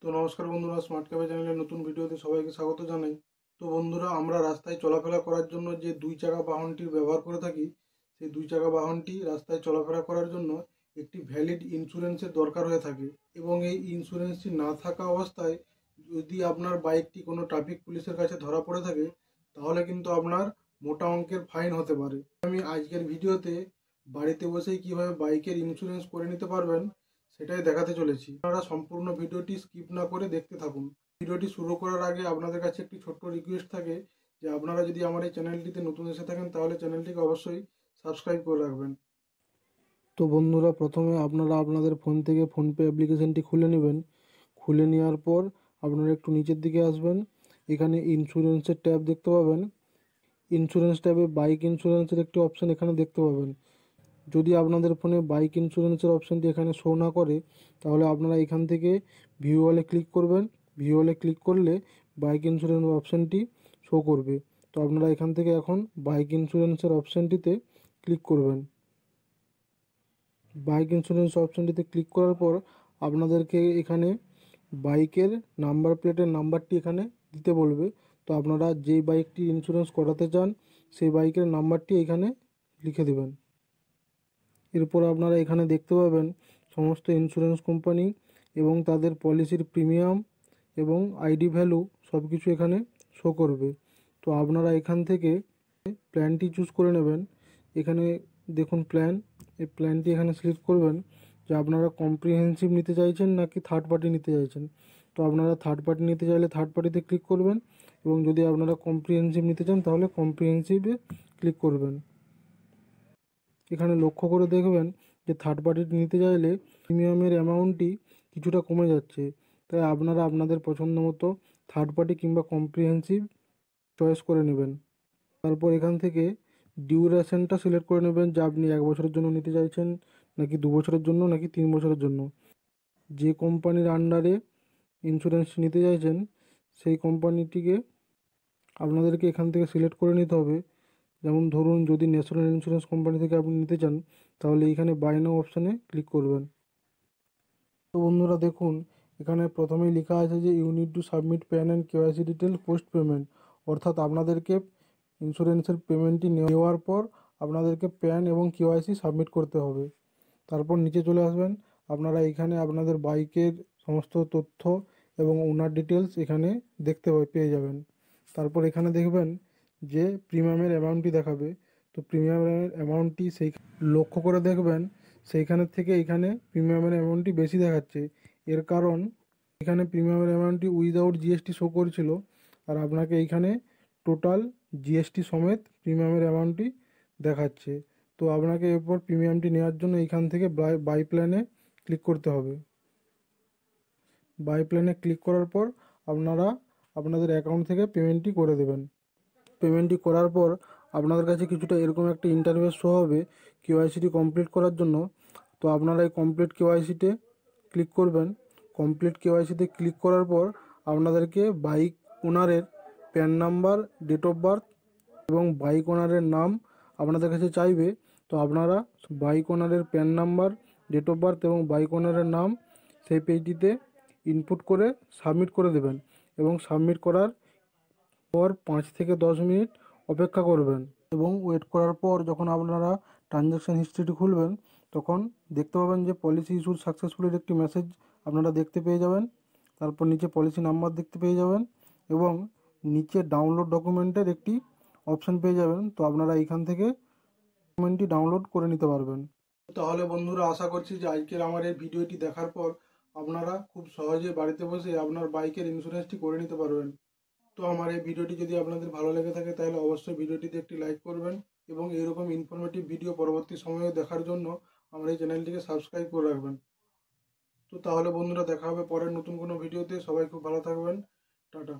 তো নমস্কার বন্ধুরা, স্মার্ট ক্যাফে চ্যানেলের নতুন ভিডিওতে সবাইকে স্বাগত জানাই। তো বন্ধুরা, আমরা রাস্তায় চলাফেরা করার জন্য যে দুই চাকা বাহনটির ব্যবহার করে থাকি, সেই দুই চাকা বাহনটি রাস্তায় চলাফেরা করার জন্য একটি ভ্যালিড ইন্স্যুরেন্সের দরকার হয়ে থাকে। এবং এই ইন্স্যুরেন্সটি না থাকা অবস্থায় যদি আপনার বাইকটি কোনো ট্রাফিক পুলিশের কাছে ধরা পড়ে থাকে, তাহলে কিন্তু আপনার মোটা অঙ্কের ফাইন হতে পারে। আমি আজকের ভিডিওতে বাড়িতে বসেই কিভাবে বাইকের ইন্স্যুরেন্স করে নিতে পারবেন সেটাই দেখাতে চলেছি। আপনারা সম্পূর্ণ ভিডিওটি স্কিপ না করে দেখতে থাকুন। ভিডিওটি শুরু করার আগে আপনাদের কাছে একটি ছোট্ট রিকোয়েস্ট থাকে যে আপনারা যদি আমার এই চ্যানেলটিতে নতুন এসে থাকেন তাহলে চ্যানেলটিকে অবশ্যই সাবস্ক্রাইব করে রাখবেন। তো বন্ধুরা, প্রথমে আপনারা আপনাদের ফোন থেকে ফোনপে অ্যাপ্লিকেশনটি খুলে নেবেন। খুলে নেওয়ার পর আপনারা একটু নিচের দিকে আসবেন। এখানে ইন্স্যুরেন্সের ট্যাব দেখতে পাবেন। ইন্স্যুরেন্স ট্যাবে বাইক ইন্স্যুরেন্সের একটি অপশান এখানে দেখতে পাবেন। যদি আপনাদের ফোনে বাইক ইন্স্যুরেন্সের অপশানটি এখানে শো না করে, তাহলে আপনারা এখান থেকে ভিউ অলে ক্লিক করবেন। ভিউ অলে ক্লিক করলে বাইক ইন্স্যুরেন্স অপশানটি শো করবে। তো আপনারা এখান থেকে এখন বাইক ইন্স্যুরেন্সের অপশানটিতে ক্লিক করবেন। বাইক ইন্স্যুরেন্স অপশানটিতে ক্লিক করার পর আপনাদেরকে এখানে বাইকের নাম্বার প্লেটের নাম্বারটি এখানে দিতে বলবে। তো আপনারা যেই বাইকটি ইন্স্যুরেন্স করাতে চান সেই বাইকের নাম্বারটি এখানে লিখে দেবেন। এরপর আপনারা এখানে দেখতে পাবেন সমস্ত ইন্স্যুরেন্স কোম্পানি এবং তাদের পলিসির প্রিমিয়াম এবং আইডি ভ্যালু সব কিছু এখানে শো করবে। তো আপনারা এখান থেকে প্ল্যানটি চুজ করে নেবেন। এখানে দেখুন প্ল্যান, এই প্ল্যানটি এখানে সিলেক্ট করবেন যে আপনারা কম্প্রিহেন্সিভ নিতে চাইছেন নাকি থার্ড পার্টি নিতে চাইছেন। তো আপনারা থার্ড পার্টি নিতে চাইলে থার্ড পার্টিতে ক্লিক করবেন, এবং যদি আপনারা কম্প্রিহেন্সিভ নিতে চান তাহলে কম্প্রিহেন্সিভে ক্লিক করবেন। এখানে লক্ষ্য করে দেখবেন যে থার্ড পার্টি নিতে চাইলে প্রিমিয়ামের অ্যামাউন্টটি কিছুটা কমে যাচ্ছে। তাই আপনারা আপনাদের পছন্দ মতো থার্ড পার্টি কিংবা কম্প্রিহেন্সিভ চয়েস করে নেবেন। তারপর এখান থেকে ডিউরেশনটা সিলেক্ট করে নেবেন যে আপনি 1 বছরের জন্য নিতে চাইছেন নাকি 2 বছরের জন্য নাকি 3 বছরের জন্য। যে কোম্পানির আন্ডারে ইন্স্যুরেন্স নিতে চাইছেন সেই কোম্পানিটিকে আপনাদেরকে এখান থেকে সিলেক্ট করে নিতে হবে। যেমন ধরুন, যদি ন্যাশনাল ইন্স্যুরেন্স কোম্পানি থেকে আপনি নিতে চান তাহলে এইখানে বাই নাও অপশানে ক্লিক করবেন। তো বন্ধুরা দেখুন, এখানে প্রথমেই লেখা আছে যে you need to submit PAN and KYC detail post payment. অর্থাৎ আপনাদেরকে ইন্স্যুরেন্সের পেমেন্টটি নেওয়ার পর আপনাদেরকে প্যান এবং কেওয়াইসি সাবমিট করতে হবে। তারপর নিচে চলে আসবেন। আপনারা এখানে আপনাদের বাইকের সমস্ত তথ্য এবং ওনার ডিটেলস এখানে দেখতে পেয়ে যাবেন। তারপর এখানে দেখবেন যে প্রিমিয়ামের অ্যামাউন্টটি দেখাবে। তো প্রিমিয়ামের অ্যামাউন্টটি সেই লক্ষ্য করে দেখবেন সেইখানের থেকে এখানে প্রিমিয়ামের অ্যামাউন্টটি বেশি দেখাচ্ছে। এর কারণ এখানে প্রিমিয়ামের অ্যামাউন্টটি উইদাউট জিএসটি শো করছিল, আর আপনাকে এইখানে টোটাল জিএসটি সমেত প্রিমিয়ামের অ্যামাউন্টটি দেখাচ্ছে। তো আপনাকে এরপর প্রিমিয়ামটি নেওয়ার জন্য এইখান থেকে বাই প্ল্যানে ক্লিক করতে হবে। বাই প্ল্যানে ক্লিক করার পর আপনারা আপনাদের অ্যাকাউন্ট থেকে পেমেন্টটি করে দেবেন। পেমেন্টটি করার পর আপনাদের কাছে কিছুটা এরকম একটা ইন্টারফেস শো হবে কেওয়াইসিটি কমপ্লিট করার জন্য। তো আপনারা এই কমপ্লিট কেওয়াইসিতে ক্লিক করবেন। কমপ্লিট কেওয়াইসিতে ক্লিক করার পর আপনাদেরকে বাইক ওনারের PAN number, date of birth এবং বাইক ওনারের নাম আপনাদের কাছে চাইবে। তো আপনারা বাইক ওনারের PAN number, date of birth এবং বাইক ওনারের নাম সেই পেজটিতে ইনপুট করে সাবমিট করে দেবেন, এবং সাবমিট করার পর 5 থেকে 10 মিনিট অপেক্ষা করবেন। এবং ওয়েট করার পর যখন আপনারা ট্রানজ্যাকশান হিস্ট্রিটি খুলবেন তখন দেখতে পাবেন যে পলিসি ইস্যুড সাকসেসফুলের একটি মেসেজ আপনারা দেখতে পেয়ে যাবেন। তারপর নিচে পলিসি নাম্বার দেখতে পেয়ে যাবেন, এবং নিচে ডাউনলোড ডকুমেন্টের একটি অপশান পেয়ে যাবেন। তো আপনারা এইখান থেকে ডকুমেন্টটি ডাউনলোড করে নিতে পারবেন। তাহলে বন্ধুরা, আশা করছি যে আজকের আমার এই ভিডিওটি দেখার পর আপনারা খুব সহজে বাড়িতে বসে আপনার বাইকের ইন্স্যুরেন্সটি করে নিতে পারবেন। তো আমার এই ভিডিওটি যদি আপনাদের ভালো লেগে থাকে তাহলে অবশ্যই ভিডিওটিতে একটি লাইক করবেন, এবং এরকম ইনফরমেটিভ ভিডিও পরবর্তী সময়ে দেখার জন্য আমার এই চ্যানেলটিকে সাবস্ক্রাইব করে রাখবেন। তো তাহলে বন্ধুরা, দেখা হবে পরের নতুন কোনো ভিডিওতে। সবাই খুব ভালো থাকবেন। টাটা।